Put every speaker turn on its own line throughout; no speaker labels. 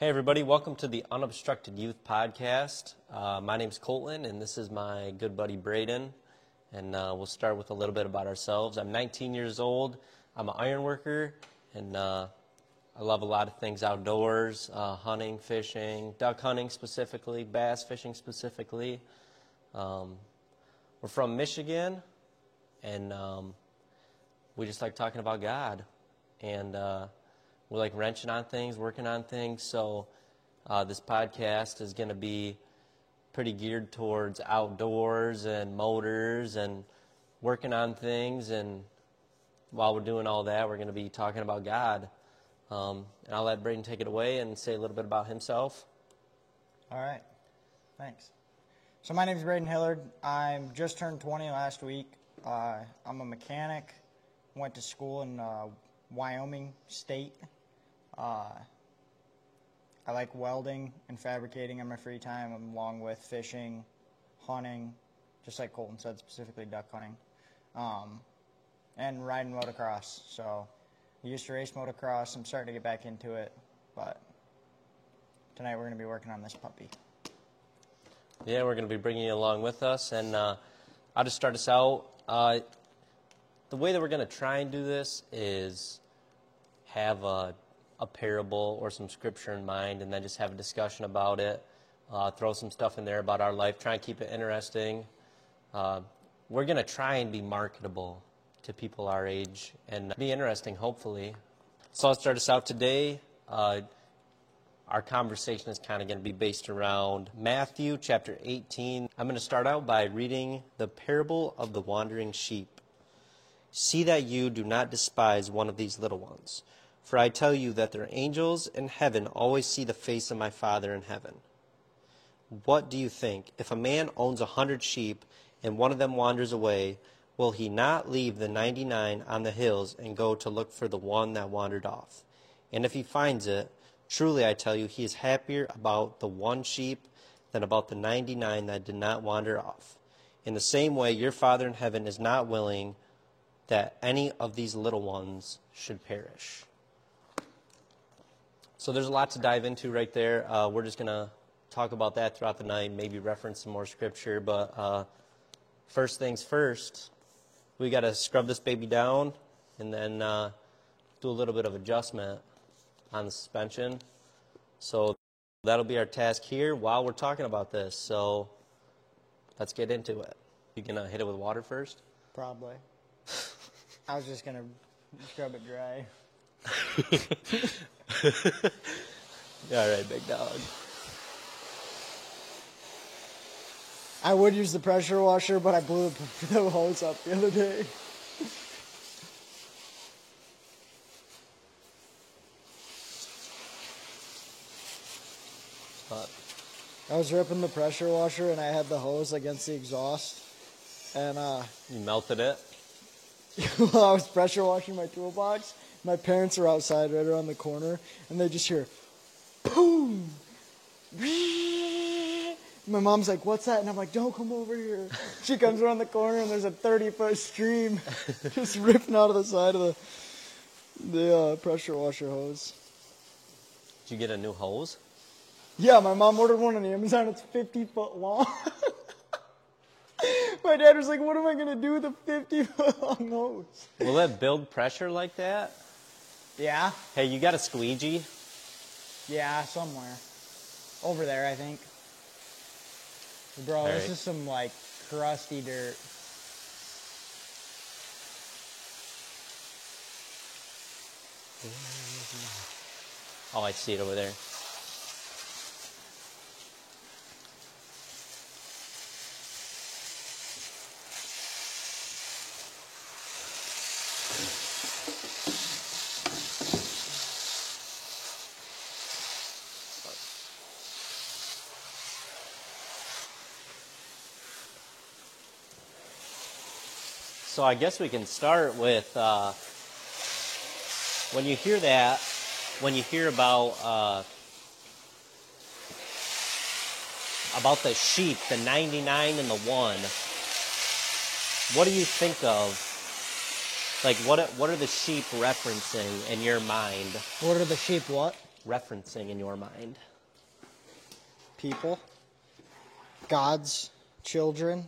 Hey everybody, welcome to the Unobstructed Youth Podcast. My name's Colton and this is my good buddy Braden. And we'll start with a little bit about ourselves. I'm 19 years old, I'm an iron worker, and I love a lot of things outdoors, hunting, fishing, duck hunting specifically, bass fishing specifically. We're from Michigan, and we just like talking about God. And we like wrenching on things, working on things. So this podcast is going to be pretty geared towards outdoors and motors and working on things. And while we're doing all that, we're going to be talking about God. And I'll let Braden take it away and say a little bit about himself.
All right. Thanks. So my name is Braden Hillard. I just turned 20 last week. I'm a mechanic. Went to school in Wyoming State. I like welding and fabricating in my free time, along with fishing, hunting, just like Colton said, specifically duck hunting, and riding motocross. So I used to race motocross. I'm starting to get back into it, but tonight we're going to be working on this puppy.
Yeah, we're going to be bringing you along with us, and I'll just start us out. The way that we're going to try and do this is have a parable or some scripture in mind, and then just have a discussion about it, throw some stuff in there about our life, try and keep it interesting. We're going to try and be marketable to people our age and be interesting, hopefully. So I'll start us out today. Our conversation is kind of going to be based around Matthew chapter 18. I'm going to start out by reading the parable of the wandering sheep. See that you do not despise one of these little ones. For I tell you that their angels in heaven always see the face of my Father in heaven. What do you think? If a man owns 100 sheep and one of them wanders away, will he not leave the 99 on the hills and go to look for the one that wandered off? And if he finds it, truly I tell you, he is happier about the one sheep than about the 99 that did not wander off. In the same way, your Father in heaven is not willing that any of these little ones should perish. So there's a lot to dive into right there. We're just going to talk about that throughout the night, maybe reference some more scripture. But first things first, we got to scrub this baby down and then do a little bit of adjustment on the suspension. So that'll be our task here while we're talking about this. So let's get into it. You going to hit it with water first?
Probably. I was just going to scrub it dry.
All right, big dog.
I would use the pressure washer, but I blew the hose up the other day. I was ripping the pressure washer, and I had the hose against the exhaust. And
You melted it?
while I was pressure washing my toolbox, my parents are outside right around the corner, and they just hear, boom! My mom's like, what's that? And I'm like, don't come over here. She comes around the corner, and there's a 30-foot stream just ripping out of the side of the pressure washer hose.
Did you get a new hose?
Yeah, my mom ordered one on Amazon. It's 50 foot long. My dad was like, what am I going to do with a 50-foot long hose?
Will it build pressure like that?
Yeah.
Hey, you got a squeegee?
Yeah, somewhere. Over there, I think. Bro,
All
this
right.
is some, like, crusty dirt.
Oh, I see it over there. So I guess we can start with when you hear that, when you hear about the sheep, the 99 and the 1, what do you think of? Like, what are the sheep referencing in your mind?
What are the sheep what?
referencing in your mind?
People, God's children,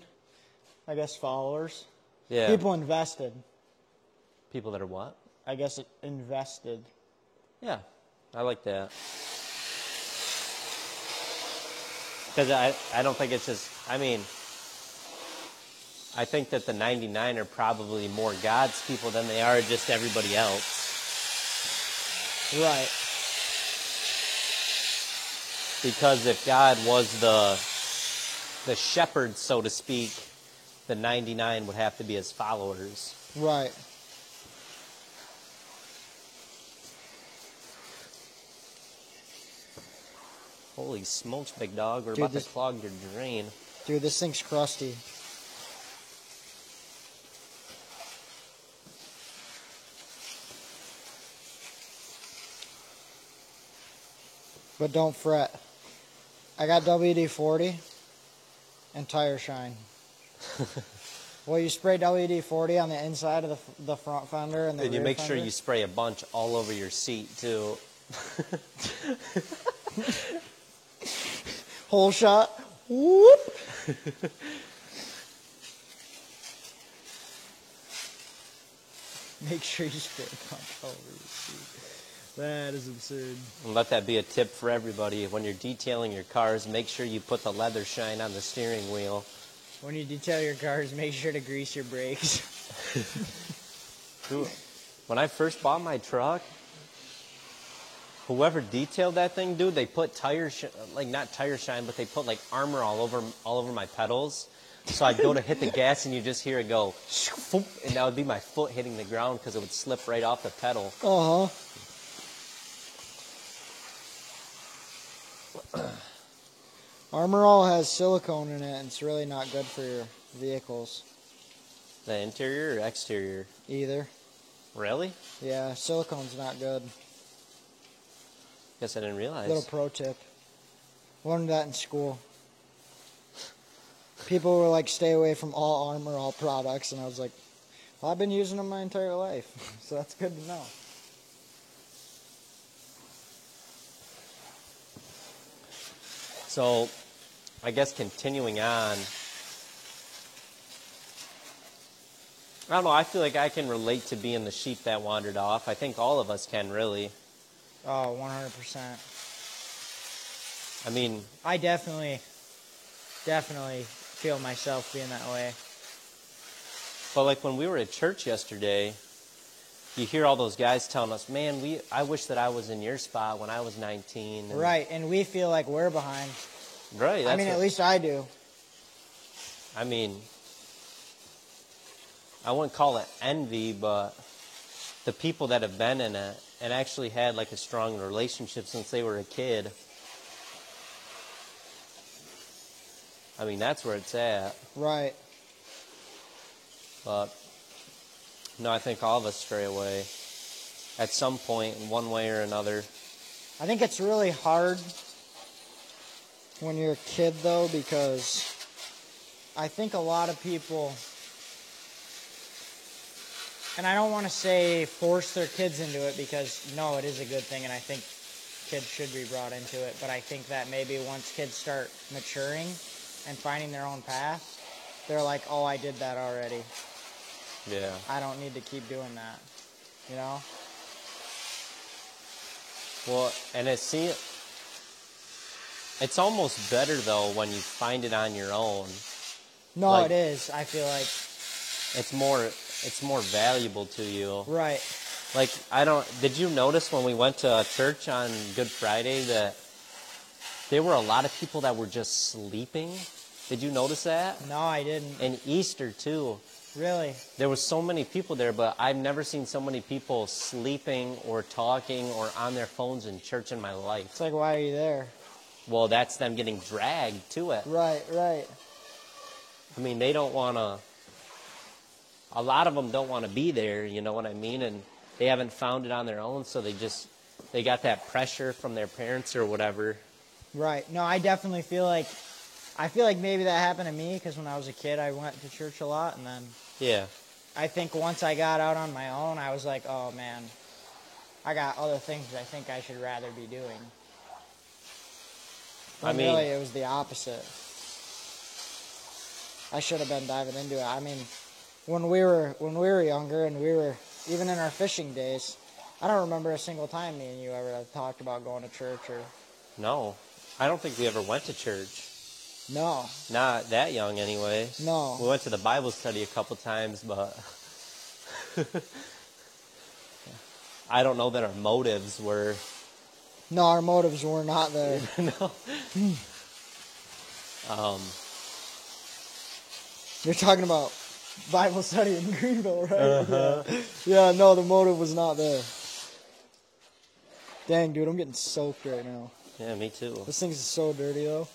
I guess followers.
Yeah.
People invested.
People that are what?
I guess invested.
Yeah, I like that. Because I don't think it's just, I mean, I think that the 99 are probably more God's people than they are just everybody else.
Right.
Because if God was the shepherd, so to speak, the 99 would have to be his followers.
Right.
Holy smokes, big dog. We're
Dude,
about to clog your drain.
Dude, this thing's crusty. But don't fret. I got WD-40 and tire shine. Well, you spray WD-40 on the inside of the front fender and the
And you
rear
make sure
fender.
you spray a bunch all over your seat, too.
Whole shot. Whoop. Make sure you spray a bunch all over your seat. That is absurd.
And let that be a tip for everybody. When you're detailing your cars, make sure you put the leather shine on the steering wheel.
When you detail your cars, make sure to grease your brakes.
Dude, when I first bought my truck, whoever detailed that thing, dude, they put not tire shine, but they put like armor all over my pedals. So I'd go to hit the gas and you just hear it go, and that would be my foot hitting the ground because it would slip right off the pedal.
Uh-huh. Armor All has silicone in it, and it's really not good for your vehicles.
The interior or exterior?
Either.
Really?
Yeah, silicone's not good.
Guess I didn't realize.
Little pro tip. Learned that in school. People were like, stay away from all Armor All products, and I was like, well, I've been using them my entire life, so that's good to know.
So, I guess continuing on, I don't know, I feel like I can relate to being the sheep that wandered off. I think all of us can, really.
Oh, 100%.
I mean,
I definitely feel myself being that way.
but like when we were at church yesterday, you hear all those guys telling us, man, I wish that I was in your spot when I was 19. And,
Right, and we feel like we're behind.
Right.
I mean, at least I do.
I mean, I wouldn't call it envy, but the people that have been in it and actually had like a strong relationship since they were a kid, I mean, that's where it's at.
Right.
But, no, I think all of us stray away at some point in one way or another.
I think it's really hard when you're a kid, though, because I think a lot of people, and I don't want to say force their kids into it, because, no, it is a good thing, and I think kids should be brought into it, but I think that maybe once kids start maturing and finding their own path, they're like, oh, I did that already.
Yeah.
I don't need to keep doing that, you know?
Well, and it's almost better, though, when you find it on your own.
No,
Like-
it is. I feel like,
It's more valuable to you.
right.
Like, did you notice when we went to church on Good Friday that there were a lot of people that were just sleeping? Did you notice that?
No, I didn't.
And Easter, too.
Really?
There was so many people there, but I've never seen so many people sleeping or talking or on their phones in church in my life.
It's like, why are you there?
Well, that's them getting dragged to it.
Right, right.
I mean, they don't want to... A lot of them don't want to be there, you know what I mean? And they haven't found it on their own, so they got that pressure from their parents or whatever.
Right. No, I definitely feel like maybe that happened to me, because when I was a kid, I went to church a lot, and then
Yeah.
I think once I got out on my own, I was like, oh, man. I got other things I think I should rather be doing.
I mean,
really, it was the opposite. I should have been diving into it. I mean, when we were younger and we were even in our fishing days, I don't remember a single time me and you ever talked about going to church or.
no, I don't think we ever went to church.
No.
Not that young, anyway.
No.
We went to the Bible study a couple times, but I don't know that our motives were.
No, our motives were not there.
No.
You're talking about Bible study in Greenville, right? Yeah, no, the motive was not there. Dang, dude, I'm getting soaked right now.
Yeah, me too.
This thing's so dirty, though.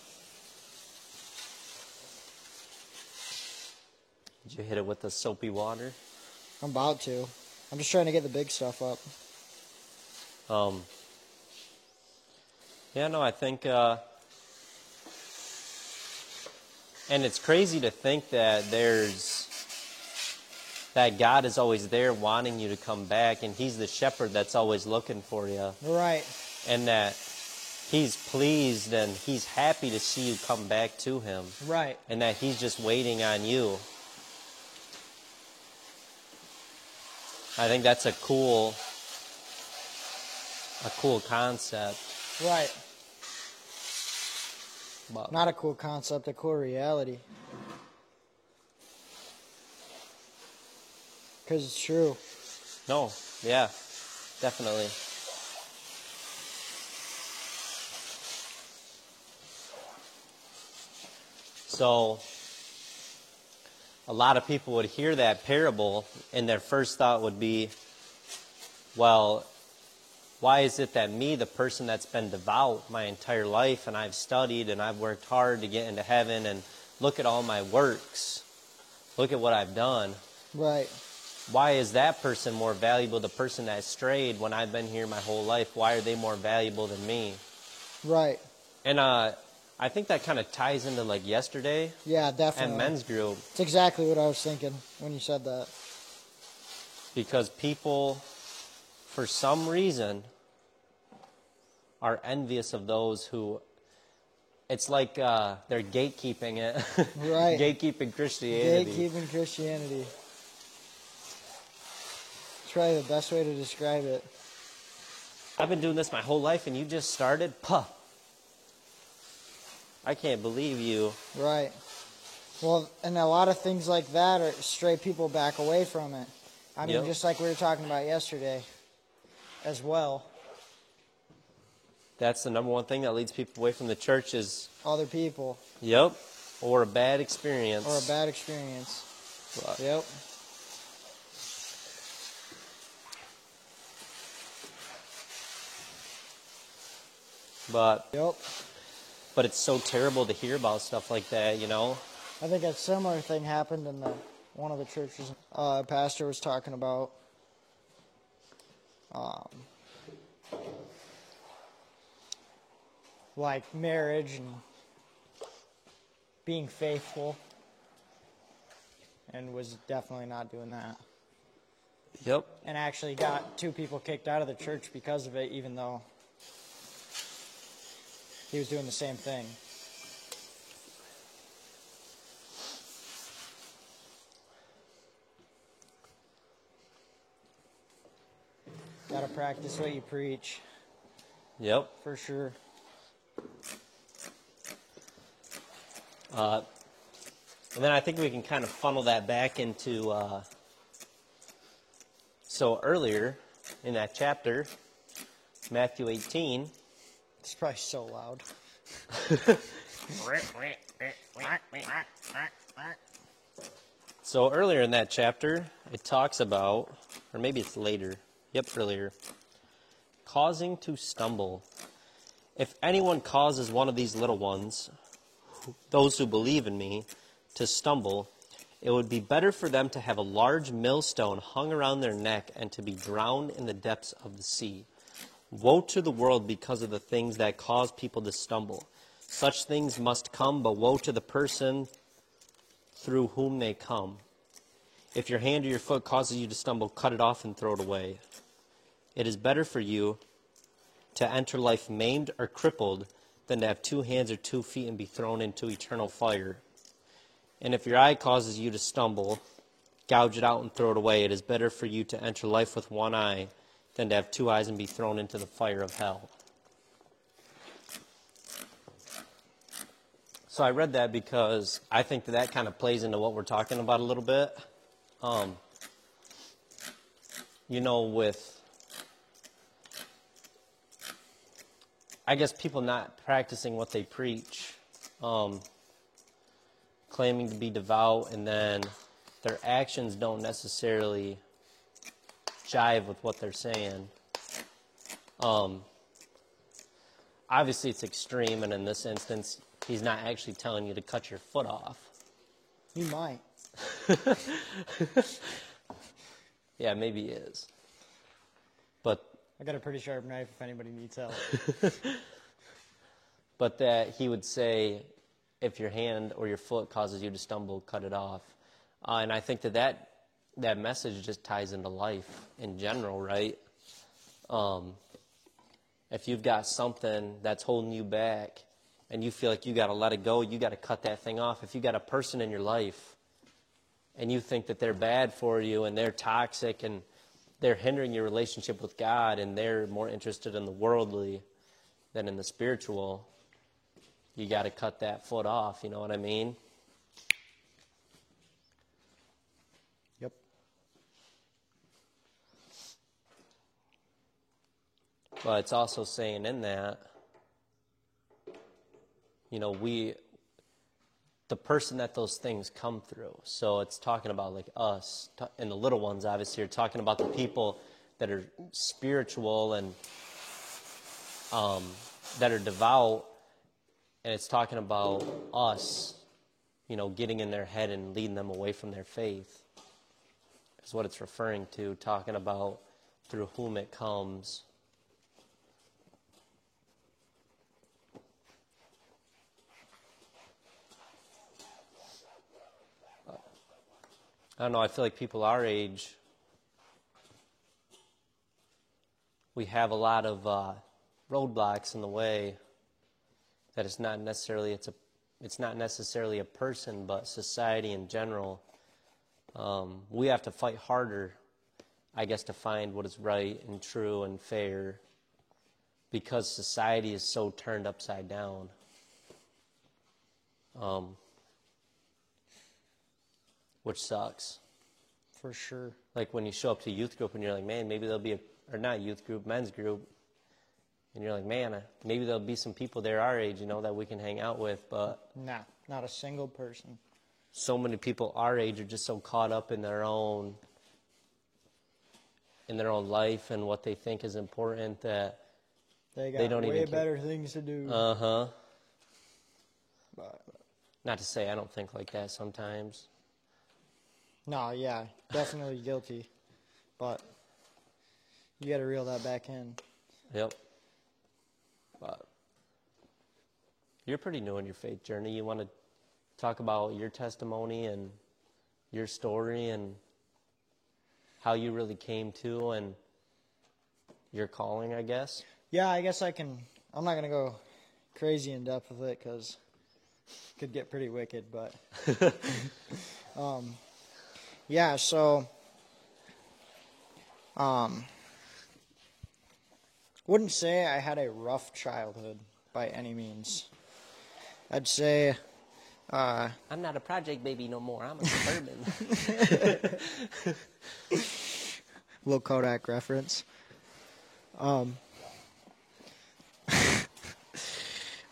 Did you hit it with the soapy water?
I'm about to. I'm just trying to get the big stuff up.
Yeah, no, I think, and it's crazy to think that that God is always there wanting you to come back, and He's the shepherd that's always looking for you.
Right.
And that He's pleased and He's happy to see you come back to Him.
Right.
And that He's just waiting on you. I think that's a cool concept.
Right.
But
Not a cool concept, a cool reality. Because it's true.
no, yeah, definitely. So, a lot of people would hear that parable, and their first thought would be, well, why is it that me, the person that's been devout my entire life, and I've studied and I've worked hard to get into heaven, and look at all my works, look at what I've done.
Right.
Why is that person more valuable, the person that strayed when I've been here my whole life? Why are they more valuable than me?
Right.
And I think that kind of ties into like yesterday
Yeah,
at
definitely.
men's group,
It's exactly what I was thinking when you said that.
because people, for some reason, are envious of those who, it's like they're gatekeeping it.
Right.
Gatekeeping Christianity.
Gatekeeping Christianity. It's probably the best way to describe it.
I've been doing this my whole life and you just started? Puh. I can't believe you.
Right. Well, and a lot of things like that are stray people back away from it. I mean,
Yep.
just like we were talking about yesterday as well.
That's the number one thing that leads people away from the church is,
Other people
yep, or a bad experience.
or a bad experience.
But
Yep.
But
Yep.
it's so terrible to hear about stuff like that, you know?
I think a similar thing happened in one of the churches. Pastor was talking about like marriage and being faithful, and was definitely not doing that.
Yep.
And actually got 2 people kicked out of the church because of it, even though he was doing the same thing. Gotta practice what you preach,
Yep.
for sure.
And then I think we can kind of funnel that back into, so earlier in that chapter, Matthew 18,
It's probably so loud.
so earlier in that chapter, it talks about, or maybe it's later, yep, earlier, causing to stumble. If anyone causes one of these little ones, those who believe in me, to stumble, it would be better for them to have a large millstone hung around their neck and to be drowned in the depths of the sea. Woe to the world because of the things that cause people to stumble. Such things must come, but woe to the person through whom they come. If your hand or your foot causes you to stumble, cut it off and throw it away. It is better for you to enter life maimed or crippled than to have 2 hands or 2 feet and be thrown into eternal fire. And if your eye causes you to stumble, gouge it out and throw it away. It is better for you to enter life with 1 eye than to have 2 eyes and be thrown into the fire of hell. So I read that because I think that kind of plays into what we're talking about a little bit. With, I guess, people not practicing what they preach, claiming to be devout, and then their actions don't necessarily jive with what they're saying. Obviously, it's extreme, and in this instance, he's not actually telling you to cut your foot off.
You might.
Yeah, maybe he is. But
I got a pretty sharp knife if anybody needs help.
but that he would say, if your hand or your foot causes you to stumble, cut it off. And I think that message just ties into life in general, right? If you've got something that's holding you back and you feel like you got to let it go, you got to cut that thing off. If you got a person in your life and you think that they're bad for you and they're toxic and they're hindering your relationship with God and they're more interested in the worldly than in the spiritual, you got to cut that foot off, you know what I mean?
Yep.
But it's also saying in that, the person that those things come through. So it's talking about like us, and the little ones obviously are talking about the people that are spiritual and that are devout, and it's talking about us, getting in their head and leading them away from their faith. Is what it's referring to, talking about through whom it comes. I don't know, I feel like people our age, we have a lot of roadblocks in the way that it's not necessarily a person, but society in general. We have to fight harder, I guess, to find what is right and true and fair because society is so turned upside down. Which sucks.
For sure.
Like when you show up to youth group and you're like, man, maybe there'll be or not youth group, men's group. And you're like, man, maybe there'll be some people there our age, that we can hang out with. But
nah, not a single person.
So many people our age are just so caught up in their own life and what they think is important that
they
don't
way
even
better things to do.
Uh-huh.
But
not to say I don't think like that sometimes.
No, yeah, definitely guilty. But you got to reel that back in.
Yep. But you're pretty new in your faith journey. You want to talk about your testimony and your story and how you really came to and your calling, I guess?
Yeah, I guess I can. I'm not going to go crazy in depth with it because it could get pretty wicked, but yeah, so wouldn't say I had a rough childhood by any means. I'd say
I'm not a project baby no more. I'm a suburban.
Little Kodak reference.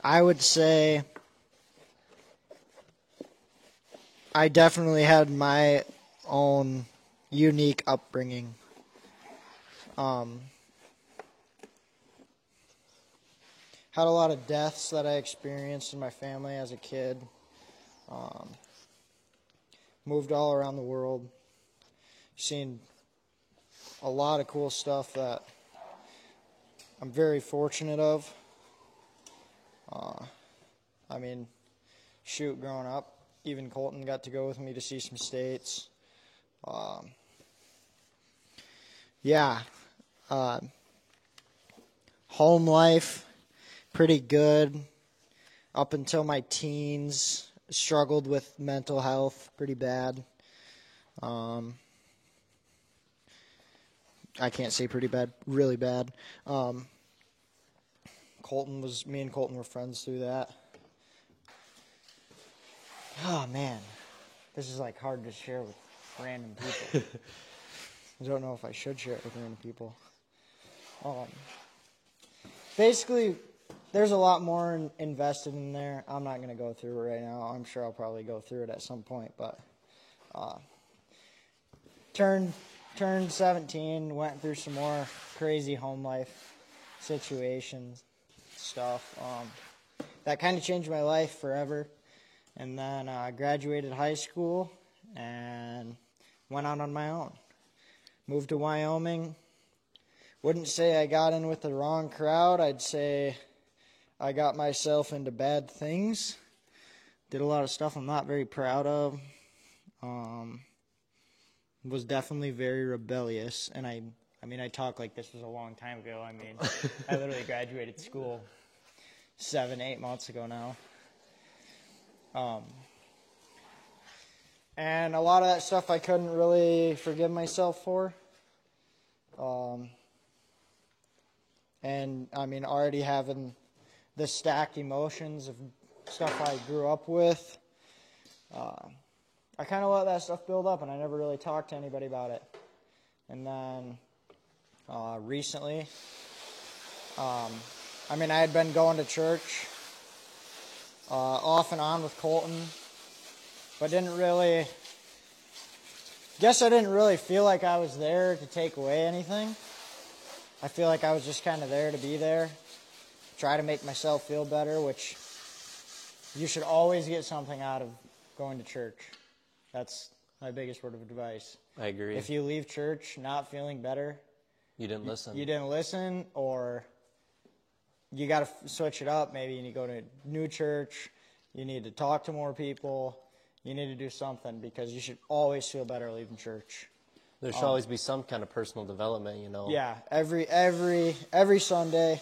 I would say I definitely had my own unique upbringing. Had a lot of deaths that I experienced in my family as a kid. Moved all around the world. Seen a lot of cool stuff that I'm very fortunate of. Growing up, even Colton got to go with me to see some states. Yeah, Home life, pretty good. Up until my teens, struggled with mental health pretty bad. I can't say pretty bad, really bad. Me and Colton were friends through that. Oh man, this is like hard to share with random people. I don't know if I should share it with random people. Basically, there's a lot more invested in there. I'm not going to go through it right now. I'm sure I'll probably go through it at some point. But turned 17, went through some more crazy home life situations, stuff. That kind of changed my life forever. And then I graduated high school and went out on my own. Moved to Wyoming. Wouldn't say I got in with the wrong crowd. I'd say I got myself into bad things. Did a lot of stuff I'm not very proud of. Was definitely very rebellious. And I talk like this was a long time ago. I literally graduated school 7-8 months ago now. And a lot of that stuff I couldn't really forgive myself for. And already having the stacked emotions of stuff I grew up with, I kind of let that stuff build up, and I never really talked to anybody about it. And then recently, I had been going to church off and on with Colton, but I didn't really feel like I was there to take away anything. I feel like I was just kind of there to be there, try to make myself feel better, which you should always get something out of going to church. That's my biggest word of advice.
I agree.
If you leave church not feeling better,
you didn't listen.
You didn't listen, or you got to switch it up. Maybe you need to go to a new church. You need to talk to more people. You need to do something, because you should always feel better leaving church.
There should always be some kind of personal development,
Yeah, every Sunday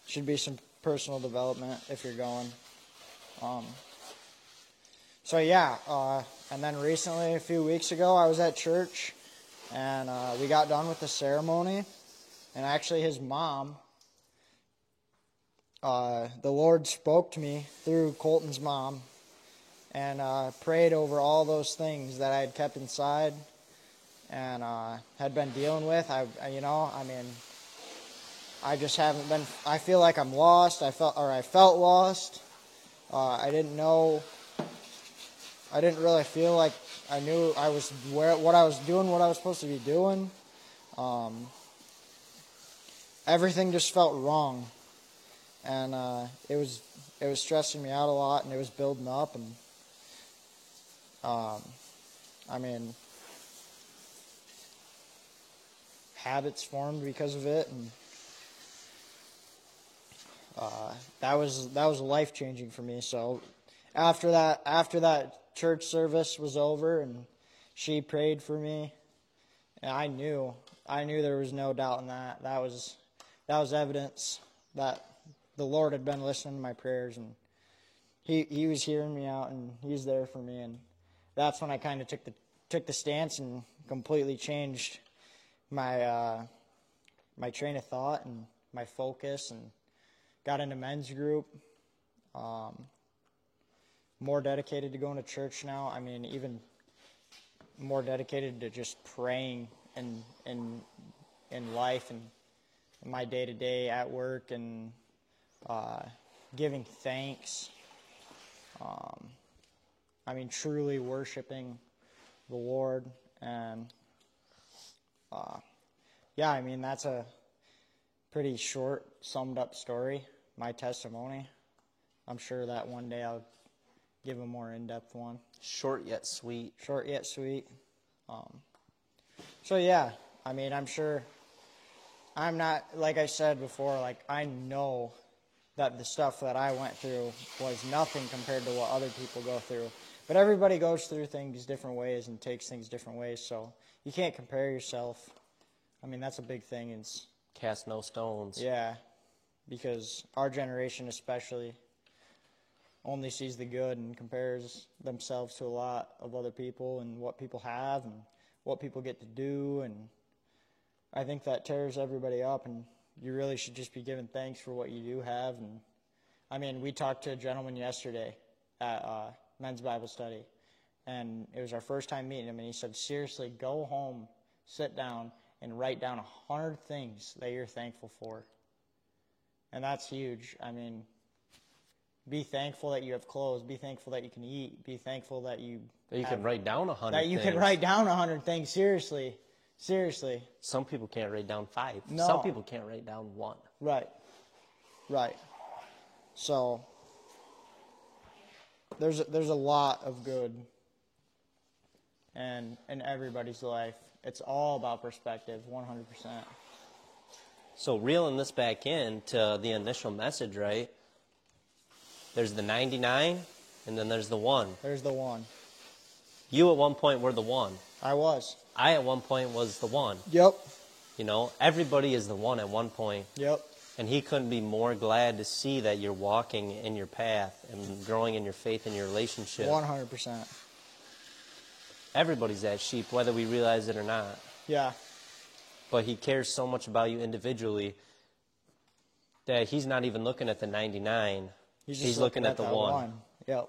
should be some personal development if you're going. And then recently, a few weeks ago, I was at church, and we got done with the ceremony, and actually his mom, the Lord spoke to me through Colton's mom, and prayed over all those things that I had kept inside and had been dealing with. I just haven't been. I feel like I'm lost. I felt lost. I didn't really feel like I knew what I was doing, what I was supposed to be doing. Everything just felt wrong, and it was stressing me out a lot, and it was building up, and habits formed because of it, and that was life-changing for me. So after that church service was over and she prayed for me, and I knew there was no doubt in that. That was evidence that the Lord had been listening to my prayers, and he was hearing me out, and he's there for me. And that's when I kind of took the stance and completely changed my train of thought and my focus, and got into men's group. More dedicated to going to church now. Even more dedicated to just praying in life and in my day-to-day at work, and giving thanks. Truly worshiping the Lord. And that's a pretty short, summed up story, my testimony. I'm sure that one day I'll give a more in-depth one.
Short yet sweet.
Short yet sweet. I'm sure I'm not, like I said before, I know that the stuff that I went through was nothing compared to what other people go through. But everybody goes through things different ways and takes things different ways, so you can't compare yourself I mean, that's a big thing. It's,
Cast no stones.
yeah, because our generation especially only sees the good and compares themselves to a lot of other people and what people have and what people get to do. And I think that tears everybody up, and you really should just be giving thanks for what you do have. And I mean, we talked to a gentleman yesterday at men's Bible study, and it was our first time meeting him, and he said, seriously, go home, sit down, and write down 100 things that you're thankful for. And that's huge. I mean, be thankful that you have clothes. Be thankful that you can eat. Be thankful that you
can write down 100
that you
things.
can write down 100 things. Seriously.
Some people can't write down 5.
No.
Some people can't write down 1.
Right. So there's a lot of good and in everybody's life. It's all about perspective, 100%.
So reeling this back in to the initial message, right? There's the 99, and then there's the 1.
There's the 1.
You at one point were the 1.
I was.
I at one point was the 1.
Yep.
You know, everybody is the 1 at one point.
Yep.
And he couldn't be more glad to see that you're walking in your path and growing in your faith and your relationship.
100%.
Everybody's that sheep, whether we realize it or not.
Yeah.
But he cares so much about you individually that he's not even looking at the 99. He's looking at the
that
1.
Yep.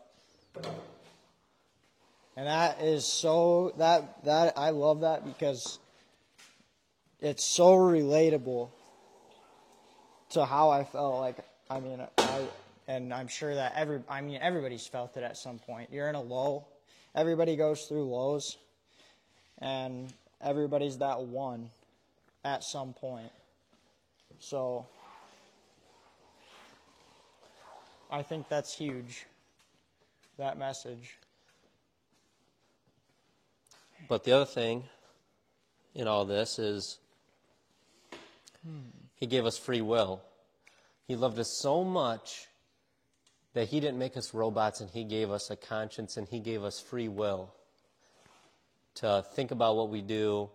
And that is so, that I love that because it's so relatable to how I felt. Like, I mean, and I'm sure that everybody's felt it at some point. You're in a low. Everybody goes through lows, and everybody's that 1 at some point. So I think that's huge, that message.
But the other thing in all this is he gave us free will. He loved us so much that he didn't make us robots, and he gave us a conscience, and he gave us free will to think about what we do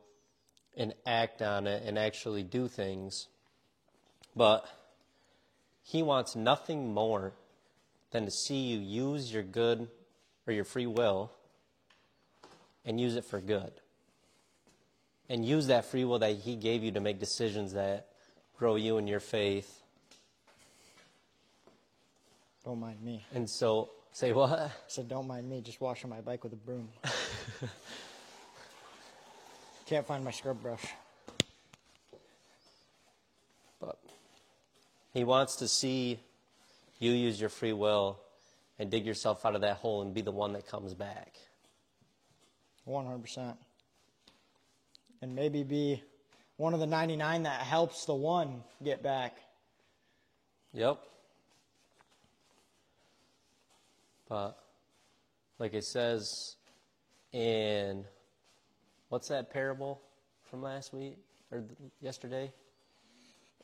and act on it and actually do things. But he wants nothing more than to see you use your good or your free will and use it for good. And use that free will that he gave you to make decisions that grow you in your faith.
Don't mind me.
And so, say what?
I said, don't mind me, just washing my bike with a broom. Can't find my scrub brush.
But he wants to see you use your free will and dig yourself out of that hole and be the one that comes back.
100%. And maybe be one of the 99 that helps the 1 get back.
Yep. But like it says in, what's that parable from last week or yesterday?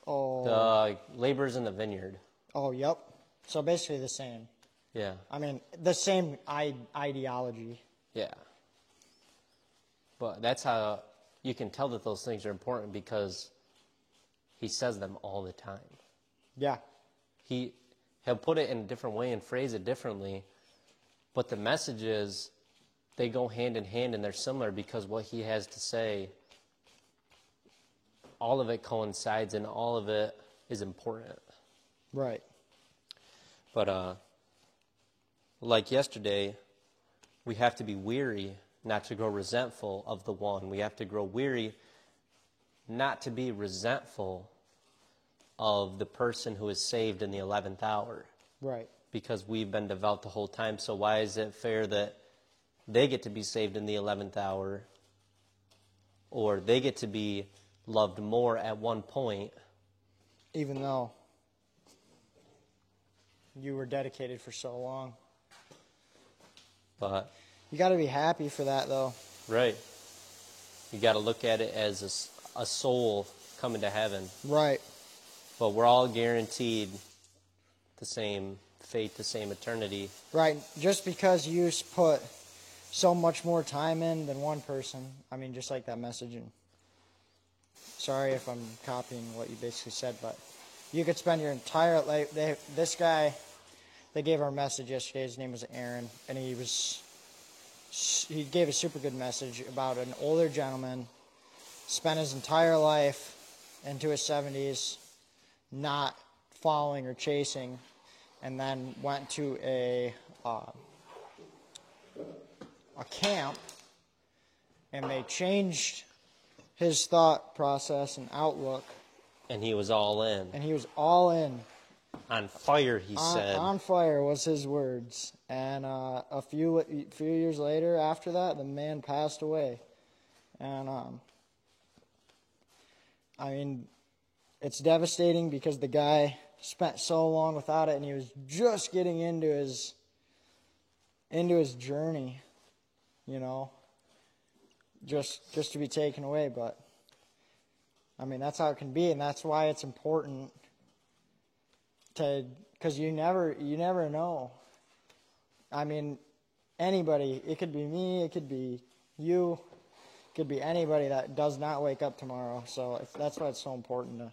Oh.
The laborers in the vineyard.
Oh, yep. So basically the same.
Yeah.
I mean, the same ideology.
Yeah. But that's how you can tell that those things are important, because he says them all the time.
Yeah.
He'll put it in a different way and phrase it differently, but the messages, they go hand in hand and they're similar, because what he has to say, all of it coincides and all of it is important.
Right.
But like yesterday, we have to be weary not to grow resentful of the 1. We have to grow weary not to be resentful of the person who is saved in the 11th hour.
Right.
Because we've been devout the whole time. So why is it fair that they get to be saved in the 11th hour, or they get to be loved more at one point?
Even though you were dedicated for so long.
But
You got to be happy for that, though.
right, you got to look at it as a soul coming to heaven.
Right.
But we're all guaranteed the same fate, the same eternity.
Right. Just because you put so much more time in than one person. I mean, just like that message in sorry if I'm copying what you basically said, but you could spend your entire life. This guy, they gave our message yesterday. His name was Aaron, and he gave a super good message about an older gentleman spent his entire life into his 70s not following or chasing, and then went to a camp, and they changed his thought process and outlook,
And he was all in.
and he was all in.
On fire, he said.
On fire was his words. And a few years later, after that, the man passed away. And I mean, it's devastating because the guy spent so long without it, and he was just getting into his journey, you know, just to be taken away. But I mean, that's how it can be, and that's why it's important because you never know. I mean, anybody, it could be me, it could be you, it could be anybody that does not wake up tomorrow. So that's why it's so important to.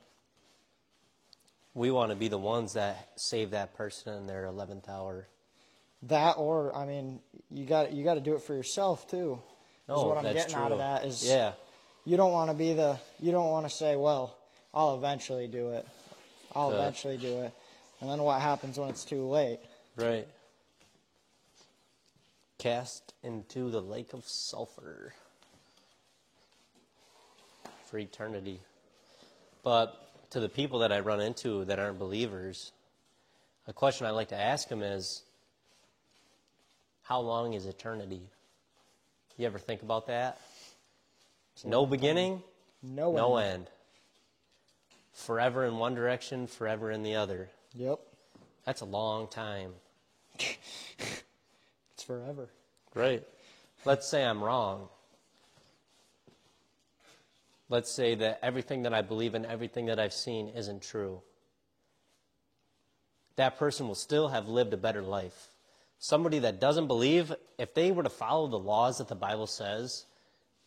We want to be the ones that save that person in their 11th hour.
That, or I mean, you got to do it for yourself too.
No,
what I'm
that's
getting
true.
out of that is,
yeah,
you don't want to say, well, I'll eventually do it. I'll eventually do it. And then what happens when it's too late?
right. Cast into the lake of sulfur for eternity. But to the people that I run into that aren't believers, a question I like to ask them is, how long is eternity? You ever think about that? No beginning, no end. Forever in one direction, forever in the other.
Yep.
That's a long time.
It's forever.
Great. Let's say I'm wrong. Let's say that everything that I believe in, everything that I've seen isn't true. That person will still have lived a better life. Somebody that doesn't believe, if they were to follow the laws that the Bible says,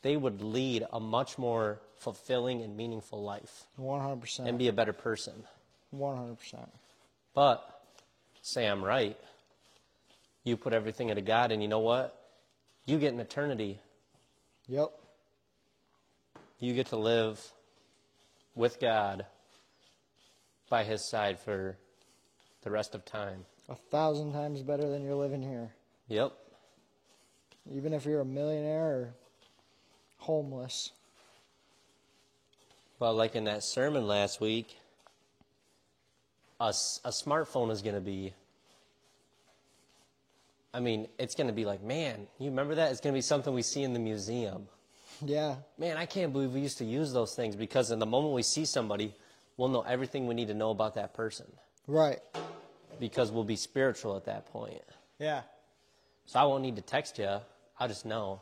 they would lead a much more fulfilling and meaningful life.
100%.
And be a better person.
100%.
But, say I'm right. You put everything into God, and you know what? You get an eternity.
Yep.
You get to live with God by His side for the rest of time.
1,000 times better than you're living here.
Yep.
Even if you're a millionaire or homeless.
Well, like in that sermon last week, a smartphone is going to be, I mean, it's going to be like, man, you remember that? It's going to be something we see in the museum.
Yeah.
Man, I can't believe we used to use those things, because in the moment we see somebody, we'll know everything we need to know about that person.
Right.
Because we'll be spiritual at that point.
Yeah.
So I won't need to text you. I'll just know.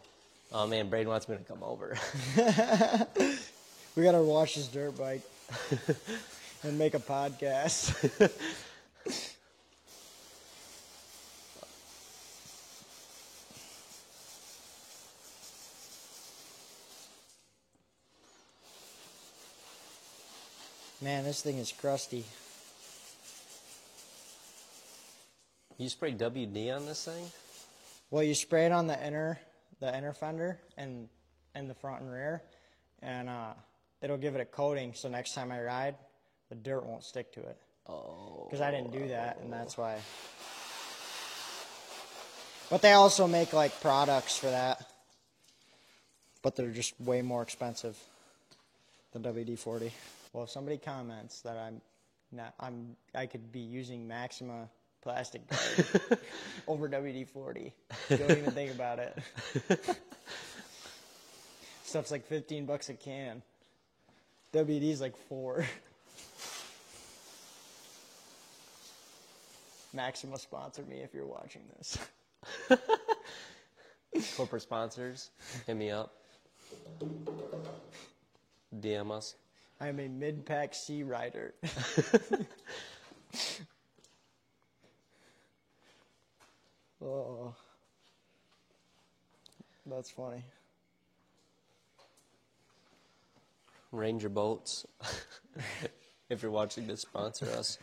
Oh, man, Braden wants me to come over.
We got to wash his dirt bike and make a podcast. Man, this thing is crusty.
You spray WD on this thing?
Well, you spray it on the inner fender and the front and rear, and it'll give it a coating, so next time I ride, the dirt won't stick to it.
Oh.
Because I didn't do that, and that's why. But they also make like products for that, but they're just way more expensive than WD-40. Well, if somebody comments that I could be using Maxima plastic guard over WD-40, don't even think about it. Stuff's like $15 a can. WD's like $4. Maxima, sponsor me if you're watching this.
Corporate sponsors, hit me up. DM us.
I am a mid-pack sea rider. Oh, that's funny.
Ranger Boats. If you're watching this, sponsor us.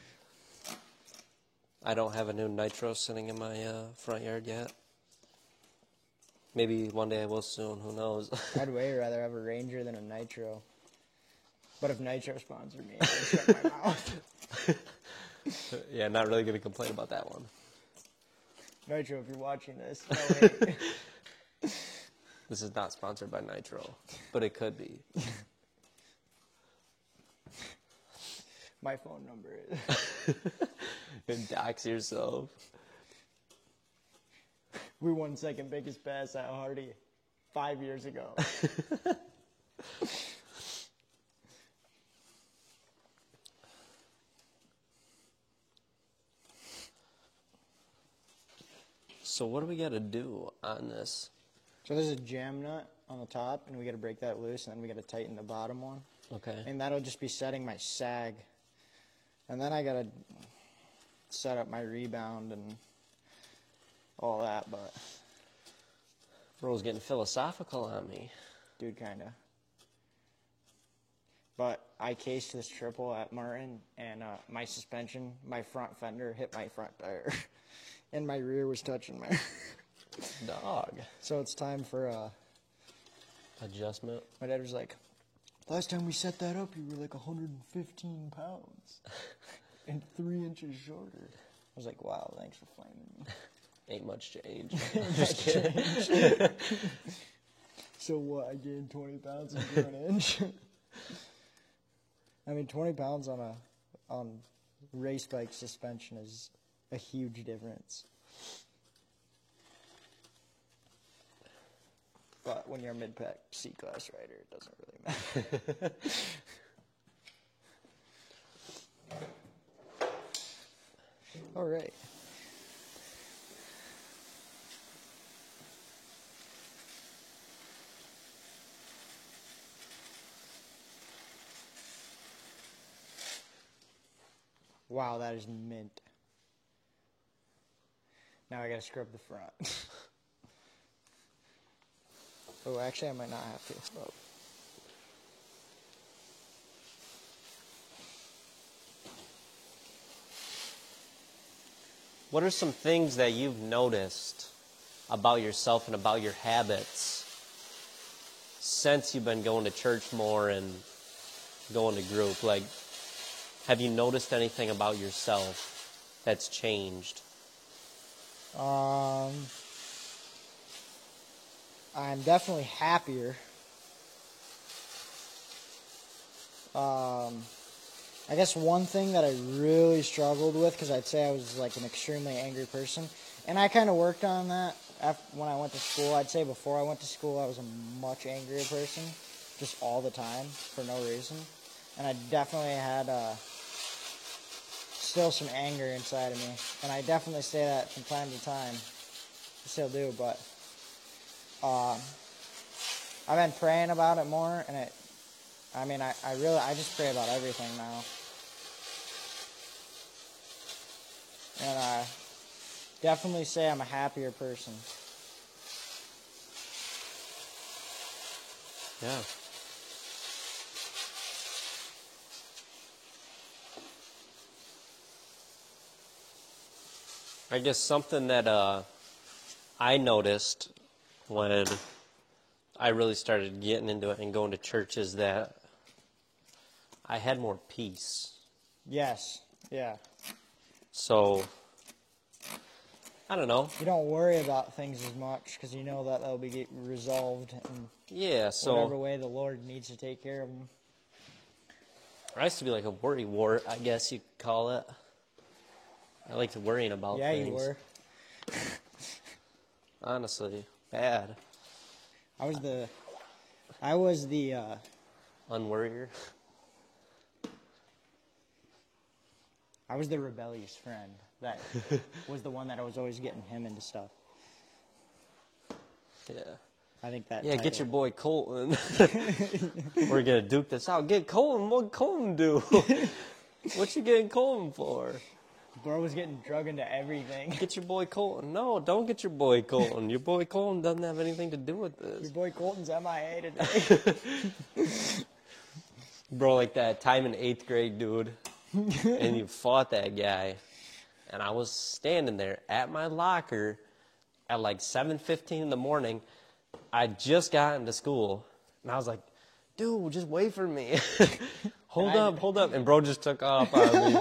I don't have a new Nitro sitting in my front yard yet. Maybe one day I will soon. Who knows?
I'd way rather have a Ranger than a Nitro. But if Nitro sponsored me, I'd shut my mouth.
Yeah, not really going to complain about that one.
Nitro, if you're watching this, no hate.
This is not sponsored by Nitro, but it could be.
My phone number is.
Dox yourself.
We won second biggest bass at Hardy 5 years ago.
So what do we got to do on this?
So there's a jam nut on the top, and we got to break that loose, and then we got to tighten the bottom one.
Okay.
And that'll just be setting my sag. And then I got to set up my rebound and all that, but...
Bro's getting philosophical on me.
Dude, kind of. But I cased this triple at Martin, and my suspension, my front fender hit my front tire. And my rear was touching my...
Dog.
So it's time for...
Adjustment.
My dad was like, last time we set that up, you were like 115 pounds. And 3 inches shorter. I was like, wow, thanks for flaming me.
Ain't much change.
Just kidding. So what, I gained 20 pounds and grew an inch? I mean, 20 pounds on race bike suspension is a huge difference. But when you're a mid-pack C-class rider, it doesn't really matter. All right. Wow, that is mint. Now I gotta scrub the front. Oh, actually, I might not have to. Oh.
What are some things that you've noticed about yourself and about your habits since you've been going to church more and going to group? Like, have you noticed anything about yourself that's changed?
I'm definitely happier. I guess one thing that I really struggled with, because I'd say I was like an extremely angry person, and I kind of worked on that when I went to school. I'd say before I went to school, I was a much angrier person, just all the time, for no reason. And I definitely had still some anger inside of me, and I definitely say that from time to time. I still do, but I've been praying about it more, and I just pray about everything now. And I definitely say I'm a happier person.
Yeah. I guess something that I noticed when I really started getting into it and going to church is that I had more peace.
Yes, yeah.
So, I don't know.
You don't worry about things as much because you know that they'll be resolved in whatever way the Lord needs to take care of them.
I used to be like a worry wart, I guess you could call it. I liked worrying about things.
Yeah, you were.
Honestly, bad.
I was the
Unworrier.
I was the rebellious friend that was the one that I was always getting him into stuff.
Yeah.
I think that.
Yeah,
title.
get your boy Colton. We're gonna duke this out. Get Colton. What Colton do? What you getting Colton for?
Bro was getting drug into everything.
Get your boy Colton. No, don't get your boy Colton. Your boy Colton doesn't have anything to do with
Your
this.
boy Colton's MIA today.
Bro, like that time in 8th grade, dude, and you fought that guy, and I was standing there at my locker at like 7:15 in the morning. I just got into school, and I was like, dude, just wait for me. Hold up. And bro just took off on me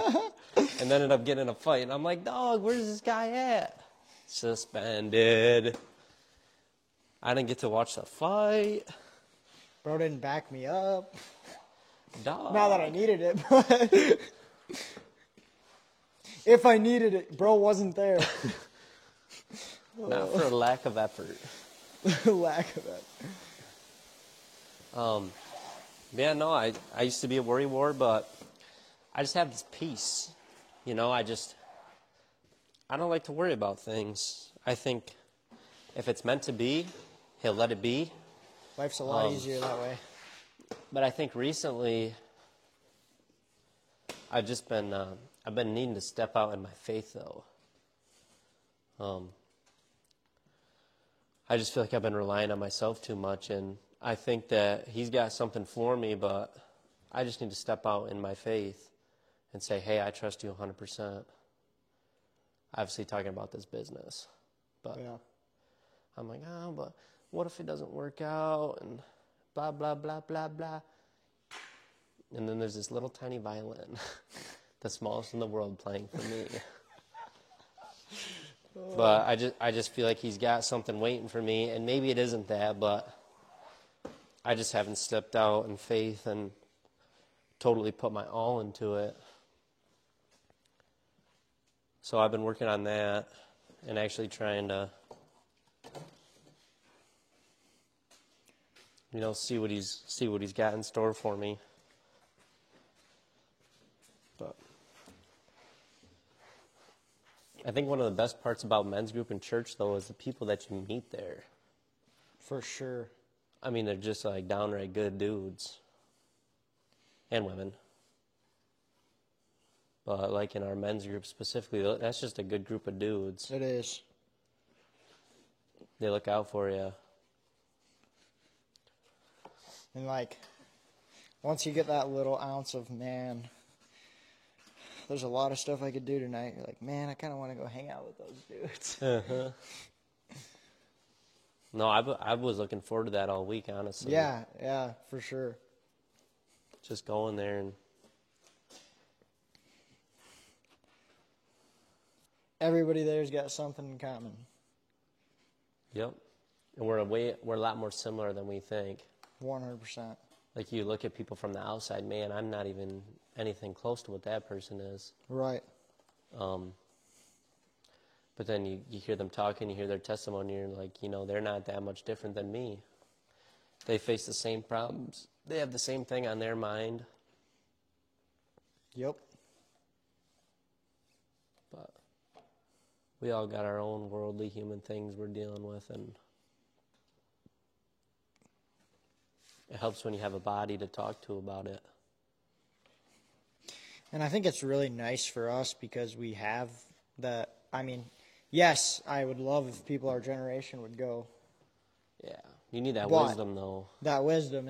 and ended up getting in a fight. And I'm like, dog, where's this guy at? Suspended. I didn't get to watch the fight.
Bro didn't back me up.
Dog.
Not that I needed it, but if I needed it, bro wasn't there.
Not for lack of effort.
Lack of it.
Yeah, no, I used to be a worrywart, but I just have this peace. You know, I don't like to worry about things. I think if it's meant to be, he'll let it be.
Life's a lot easier that way.
But I think recently, I've been needing to step out in my faith, though. I just feel like I've been relying on myself too much, and I think that he's got something for me, but I just need to step out in my faith and say, hey, I trust you 100%. Obviously talking about this business. But
Yeah.
I'm like, oh, but what if it doesn't work out? And blah, blah, blah, blah, blah. And then there's this little tiny violin, the smallest in the world, playing for me. But I just feel like he's got something waiting for me, and maybe it isn't that, but I just haven't stepped out in faith and totally put my all into it. So I've been working on that and actually trying to, see what he's got in store for me. But I think one of the best parts about men's group in church, though, is the people that you meet there.
For sure.
I mean, they're just like downright good dudes. And women. But like in our men's group specifically, that's just a good group of dudes.
It is.
They look out for you.
And like, once you get that little ounce of, man, there's a lot of stuff I could do tonight. You're like, man, I kind of want to go hang out with those dudes.
Uh-huh. No, I was looking forward to that all week, honestly.
Yeah, for sure.
Just going there and
Everybody there's got something in common.
yep. And we're a lot more similar than we think.
100%.
Like you look at people from the outside, man, I'm not even anything close to what that person is.
Right.
But then you hear them talking, you hear their testimony, you're like, they're not that much different than me. They face the same problems. They have the same thing on their mind.
Yep.
But we all got our own worldly human things we're dealing with, and it helps when you have a body to talk to about it.
And I think it's really nice for us because we have that. I mean, yes, I would love if people our generation would go.
Yeah, you need that
But
wisdom, though.
That wisdom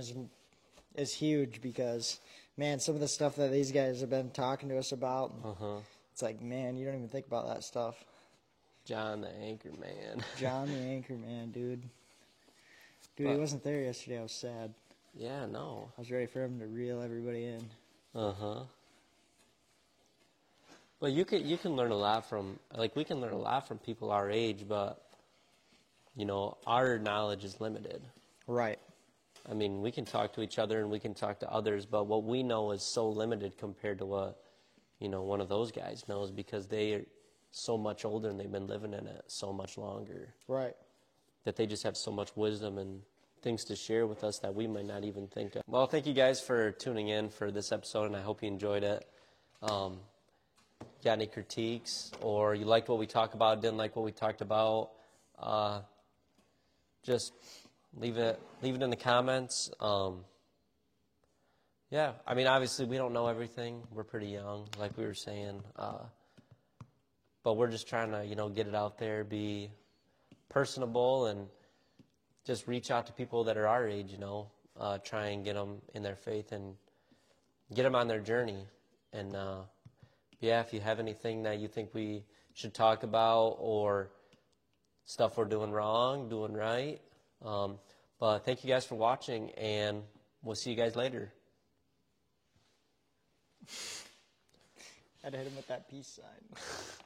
is huge because, man, some of the stuff that these guys have been talking to us about, it's like, man, you don't even think about that stuff.
John the anchor man.
John the anchor man, dude. Dude, he wasn't there yesterday. I was sad.
Yeah, no.
I was ready for him to reel everybody in.
But you can learn a lot from, we can learn a lot from people our age, but, our knowledge is limited.
Right.
I mean, we can talk to each other and we can talk to others, but what we know is so limited compared to what, one of those guys knows because they are so much older and they've been living in it so much longer.
Right.
That they just have so much wisdom and things to share with us that we might not even think of. Well, thank you guys for tuning in for this episode, and I hope you enjoyed it. Got any critiques, or you liked what we talked about, didn't like what we talked about, just leave it in the comments. Yeah, I mean, obviously we don't know everything. We're pretty young, like we were saying, but we're just trying to, get it out there, be personable, and just reach out to people that are our age, try and get them in their faith and get them on their journey. And yeah, if you have anything that you think we should talk about or stuff we're doing wrong, doing right. But thank you guys for watching, and we'll see you guys later.
Had to hit him with that peace sign.